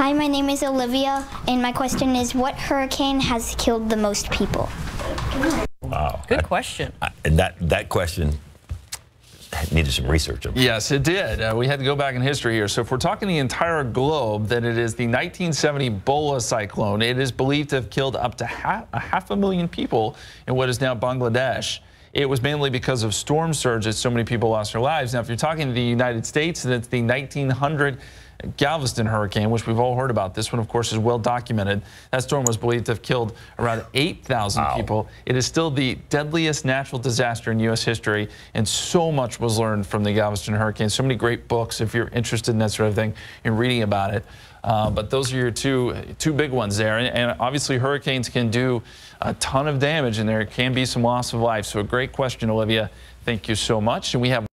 Hi, my name is Olivia, and my question is, what hurricane has killed the most people? Wow. Good question. And that question needed some research. Yes, it did. We had to go back in history here. So if we're talking the entire globe, then it is the 1970 Bola cyclone. It is believed to have killed up to half a million people in what is now Bangladesh. It was mainly because of storm surge that so many people lost their lives. Now, if you're talking the United States, then it's the 1900 Galveston hurricane, which we've all heard about. This one, of course, is well documented. That storm was believed to have killed around 8,000 people. It is still the deadliest natural disaster in U.S. history, and so much was learned from the Galveston hurricane. So many great books, if you're interested in that sort of thing, in reading about it. But those are your two big ones there. And obviously, hurricanes can do a ton of damage, and there can be some loss of life. So a great question, Olivia. Thank you so much. And we have